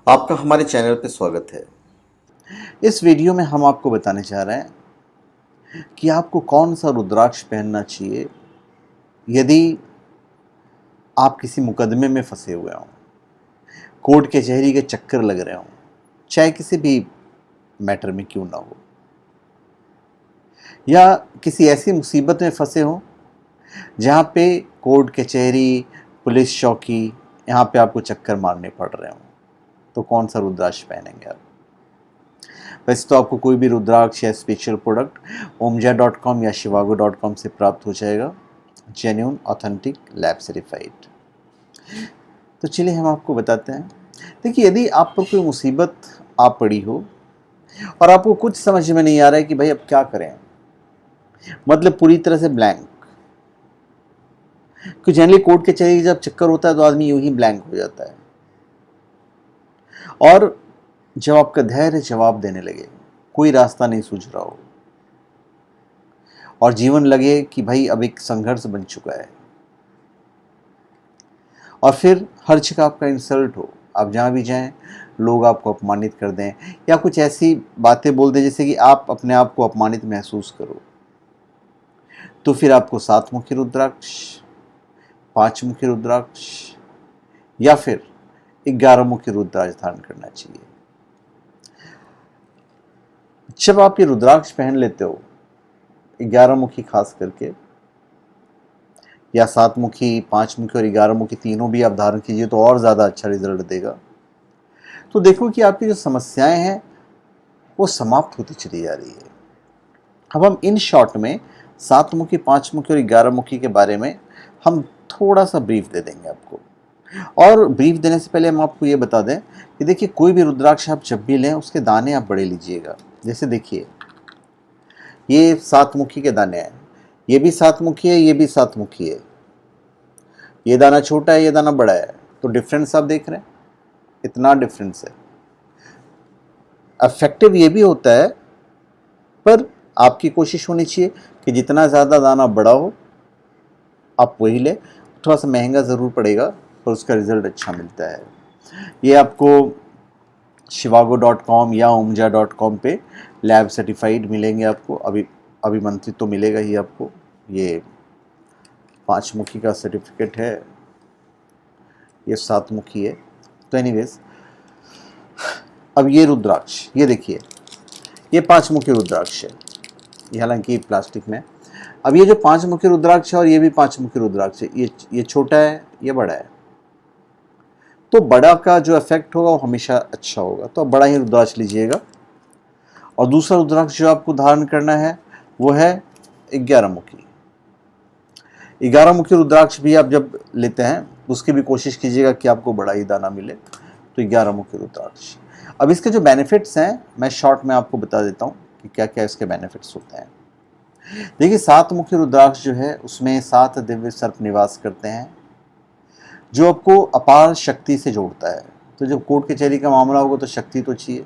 आपका हमारे चैनल पे स्वागत है। इस वीडियो में हम आपको बताने जा रहे हैं कि आपको कौन सा रुद्राक्ष पहनना चाहिए यदि आप किसी मुकदमे में फंसे हुए हों, कोर्ट कचहरी के चक्कर लग रहे हों, चाहे किसी भी मैटर में क्यों ना हो, या किसी ऐसी मुसीबत में फंसे हों जहाँ पे कोर्ट कचहरी, पुलिस चौकी, यहाँ पे आपको चक्कर मारने पड़ रहे हों, तो कौन सा रुद्राक्ष पहनेंगे आप? वैसे तो आपको कोई भी रुद्राक्ष या स्पेशल प्रोडक्ट omja.com या shivago.com से प्राप्त हो जाएगा, जेन्युइन, ऑथेंटिक, लैब सर्टिफाइड। तो चलिए हम आपको बताते हैं। देखिए, यदि आप पर कोई मुसीबत आ पड़ी हो और आपको कुछ समझ में नहीं आ रहा है कि भाई अब क्या करें, मतलब पूरी तरह से ब्लैंक, क्योंकि जनरली कोर्ट कचहरी जब चक्कर होता है तो आदमी यूं ही ब्लैंक हो जाता है, और जब आपका धैर्य जवाब देने लगे, कोई रास्ता नहीं सूझ रहा हो और जीवन लगे कि भाई अब एक संघर्ष बन चुका है, और फिर हर जगह आपका इंसल्ट हो, आप जहाँ भी जाएं लोग आपको अपमानित कर दें या कुछ ऐसी बातें बोल दें जिससे कि आप अपने आप को अपमानित महसूस करो, तो फिर आपको 7 मुखी रुद्राक्ष, 5 मुखी रुद्राक्ष या फिर 11 मुखी रुद्राक्ष धारण करना चाहिए। जब आप ये रुद्राक्ष पहन लेते हो, 11 मुखी खास करके, या 7 मुखी, 5 मुखी और 11 मुखी तीनों भी आप धारण कीजिए तो और ज़्यादा अच्छा रिजल्ट देगा। तो देखो कि आपकी जो समस्याएं हैं वो समाप्त होती चली जा रही है। अब हम इन शॉर्ट में 7 मुखी, 5 मुखी और 11 मुखी के बारे में हम थोड़ा सा ब्रीफ दे देंगे आपको। और ब्रीफ देने से पहले हम आपको ये बता दें कि देखिए, कोई भी रुद्राक्ष आप जब भी लें उसके दाने आप बड़े लीजिएगा। जैसे देखिए, ये 7 मुखी के दाने हैं, ये भी 7 मुखी है, ये भी 7 मुखी है, ये दाना छोटा है, ये दाना बड़ा है, तो डिफरेंस आप देख रहे हैं, इतना डिफरेंस है। इफेक्टिव ये भी होता है, पर आपकी कोशिश होनी चाहिए कि जितना ज़्यादा दाना बड़ा हो आप वही लें। थोड़ा सा महंगा ज़रूर पड़ेगा पर उसका रिज़ल्ट अच्छा मिलता है। ये आपको shivago.com या omja.com पे लैब सर्टिफाइड मिलेंगे आपको, अभिमंत्रित तो मिलेगा ही आपको। ये 5 मुखी का सर्टिफिकेट है, ये 7 मुखी है। तो एनीवेज, अब ये रुद्राक्ष, ये देखिए, ये 5 मुखी रुद्राक्ष है, ये हालांकि प्लास्टिक में। अब ये जो 5 मुखी रुद्राक्ष है और ये भी 5 मुखी रुद्राक्ष है, ये छोटा है, ये बड़ा है, तो बड़ा का जो इफेक्ट होगा वो हमेशा अच्छा होगा, तो आप बड़ा ही रुद्राक्ष लीजिएगा। और दूसरा रुद्राक्ष जो आपको धारण करना है वो है 11 मुखी। 11 मुखी रुद्राक्ष भी आप जब लेते हैं उसकी भी कोशिश कीजिएगा कि आपको बड़ा ही दाना मिले, तो 11 मुखी रुद्राक्ष। अब इसके जो बेनिफिट्स हैं मैं शॉर्ट में आपको बता देता हूँ कि क्या क्या इसके बेनिफिट्स होते हैं। देखिए, 7 मुखी रुद्राक्ष जो है उसमें 7 दिव्य सर्प निवास करते हैं जो आपको अपार शक्ति से जोड़ता है। तो जब कोर्ट कचहरी का मामला होगा तो शक्ति तो चाहिए,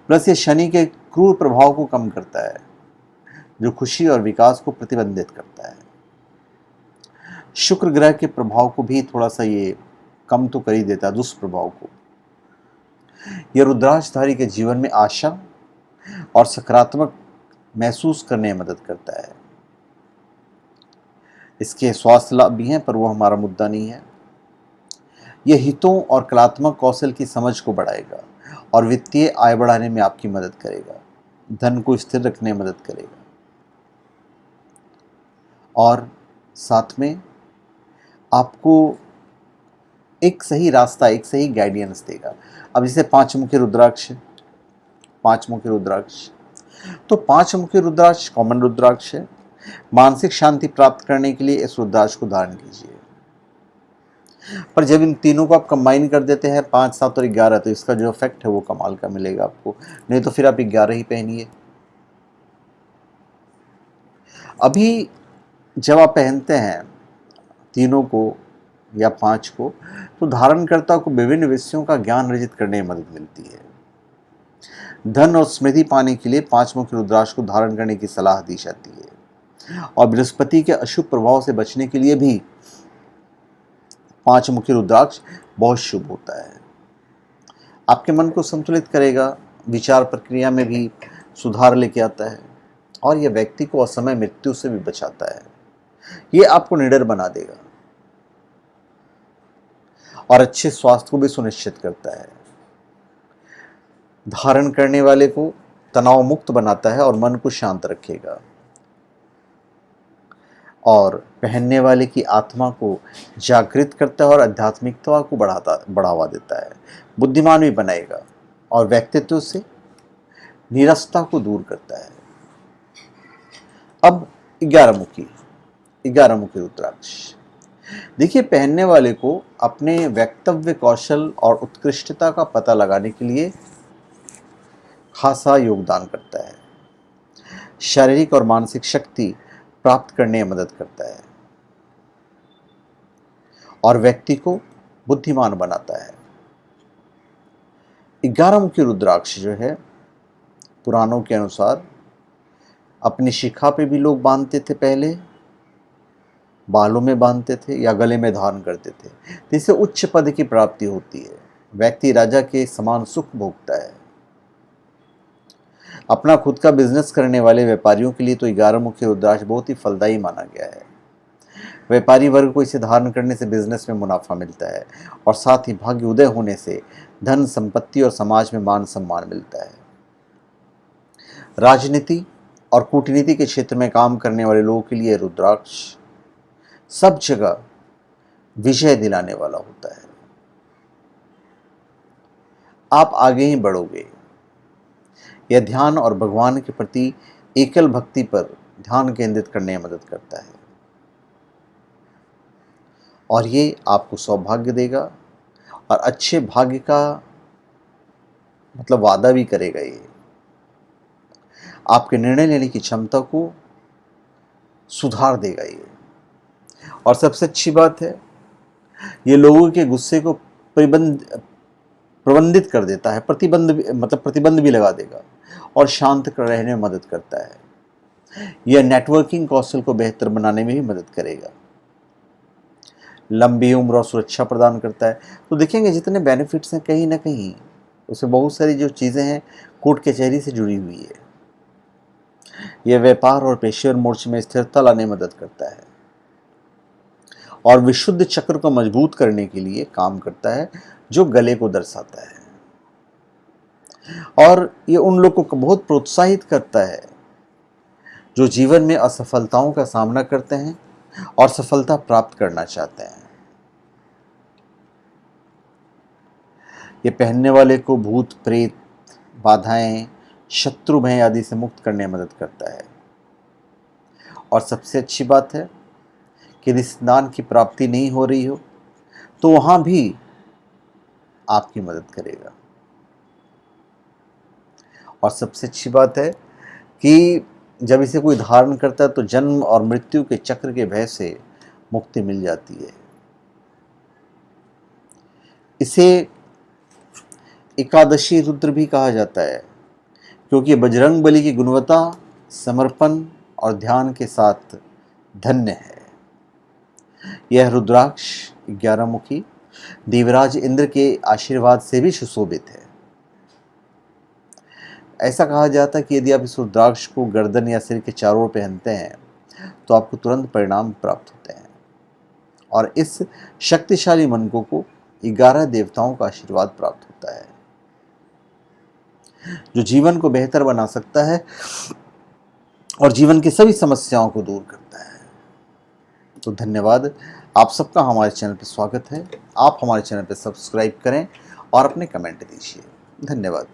प्लस ये शनि के क्रूर प्रभाव को कम करता है जो खुशी और विकास को प्रतिबंधित करता है। शुक्र ग्रह के प्रभाव को भी थोड़ा सा ये कम तो कर ही देता है, दुष्प्रभाव को। यह रुद्राक्षधारी के जीवन में आशा और सकारात्मक महसूस करने में मदद करता है। इसके स्वास्थ्य लाभ भी हैं पर वो हमारा मुद्दा नहीं है। यह हितों और कलात्मक कौशल की समझ को बढ़ाएगा और वित्तीय आय बढ़ाने में आपकी मदद करेगा, धन को स्थिर रखने में मदद करेगा, और साथ में आपको एक सही रास्ता, एक सही गाइडेंस देगा। अब जैसे 5 मुखी रुद्राक्ष, 5 मुखी रुद्राक्ष, तो 5 मुखी रुद्राक्ष कॉमन रुद्राक्ष है। मानसिक शांति प्राप्त करने के लिए इस रुद्राक्ष को धारण कीजिए। पर जब इन तीनों को आप कंबाइन कर देते हैं, 5, 7 और 11, तो इसका जो इफेक्ट है वो कमाल का मिलेगा आपको। नहीं तो फिर आप 11 ही पहनिए। अभी जब आप पहनते हैं तीनों को या 5 को, तो धारणकर्ता को विभिन्न विषयों का ज्ञान अर्जित करने में मदद मिलती है। धन और स्मृति पाने के लिए 5 मुखी रुद्राक्ष को धारण करने की सलाह दी जाती है, और बृहस्पति के अशुभ प्रभाव से बचने के लिए भी 5 मुखी रुद्राक्ष बहुत शुभ होता है। आपके मन को संतुलित करेगा, विचार प्रक्रिया में भी सुधार लेके आता है और यह व्यक्ति को असमय मृत्यु से भी बचाता है। ये आपको निडर बना देगा और अच्छे स्वास्थ्य को भी सुनिश्चित करता है। धारण करने वाले को तनाव मुक्त बनाता है और मन को शांत रखेगा और पहनने वाले की आत्मा को जागृत करता है और आध्यात्मिकता को बढ़ावा देता है। बुद्धिमान भी बनाएगा और व्यक्तित्व से नीरसता को दूर करता है। अब 11 मुखी रुद्राक्ष। देखिए, पहनने वाले को अपने वक्तव्य कौशल और उत्कृष्टता का पता लगाने के लिए खासा योगदान करता है। शारीरिक और मानसिक शक्ति प्राप्त करने में मदद करता है और व्यक्ति को बुद्धिमान बनाता है। 11 मुखी रुद्राक्ष जो है, पुराणों के अनुसार अपनी शिखा पे भी लोग बांधते थे, पहले बालों में बांधते थे या गले में धारण करते थे। इससे उच्च पद की प्राप्ति होती है। व्यक्ति राजा के समान सुख भोगता है। अपना खुद का बिजनेस करने वाले व्यापारियों के लिए तो 11 मुखी रुद्राक्ष बहुत ही फलदायी माना गया है। व्यापारी वर्ग को इसे धारण करने से बिजनेस में मुनाफा मिलता है और साथ ही भाग्य उदय होने से धन संपत्ति और समाज में मान सम्मान मिलता है। राजनीति और कूटनीति के क्षेत्र में काम करने वाले लोगों के लिए रुद्राक्ष सब जगह विजय दिलाने वाला होता है। आप आगे ही बढ़ोगे। यह ध्यान और भगवान के प्रति एकल भक्ति पर ध्यान केंद्रित करने में मदद करता है और ये आपको सौभाग्य देगा और अच्छे भाग्य का मतलब वादा भी करेगा। ये आपके निर्णय लेने की क्षमता को सुधार देगा ये। और सबसे अच्छी बात है, ये लोगों के गुस्से को प्रबंधित कर देता है, प्रतिबंध भी लगा देगा और शांत कर रहने में मदद करता है। यह नेटवर्किंग कौशल को बेहतर बनाने में भी मदद करेगा। लंबी उम्र और सुरक्षा प्रदान करता है। तो देखेंगे जितने बेनिफिट्स हैं, कहीं ना कहीं उसमें बहुत सारी जो चीज़ें हैं कोर्ट कचहरी से जुड़ी हुई है। यह व्यापार और पेशेवर मोर्चे में स्थिरता लाने में मदद करता है और विशुद्ध चक्र को मजबूत करने के लिए काम करता है, जो गले को दर्शाता है। और ये उन लोगों को बहुत प्रोत्साहित करता है जो जीवन में असफलताओं का सामना करते हैं और सफलता प्राप्त करना चाहते हैं। ये पहनने वाले को भूत प्रेत, बाधाएं, शत्रु भय आदि से मुक्त करने में मदद करता है। और सबसे अच्छी बात है कि यदि स्नान की प्राप्ति नहीं हो रही हो तो वहां भी आपकी मदद करेगा। और सबसे अच्छी बात है कि जब इसे कोई धारण करता है तो जन्म और मृत्यु के चक्र के भय से मुक्ति मिल जाती है। इसे एकादशी रुद्र भी कहा जाता है, क्योंकि बजरंग बली की गुणवत्ता समर्पण और ध्यान के साथ धन्य है। यह रुद्राक्ष 11 मुखी देवराज इंद्र के आशीर्वाद से भी सुशोभित है। ऐसा कहा जाता है कि यदि आप इस रुद्राक्ष को गर्दन या सिर के चारों ओर पहनते हैं तो आपको तुरंत परिणाम प्राप्त होते हैं और इस शक्तिशाली मनकों को 11 देवताओं का आशीर्वाद प्राप्त होता है, जो जीवन को बेहतर बना सकता है और जीवन की सभी समस्याओं को दूर करता है। तो धन्यवाद। आप सबका हमारे चैनल पर स्वागत है। आप हमारे चैनल पर सब्सक्राइब करें और अपने कमेंट दीजिए। धन्यवाद।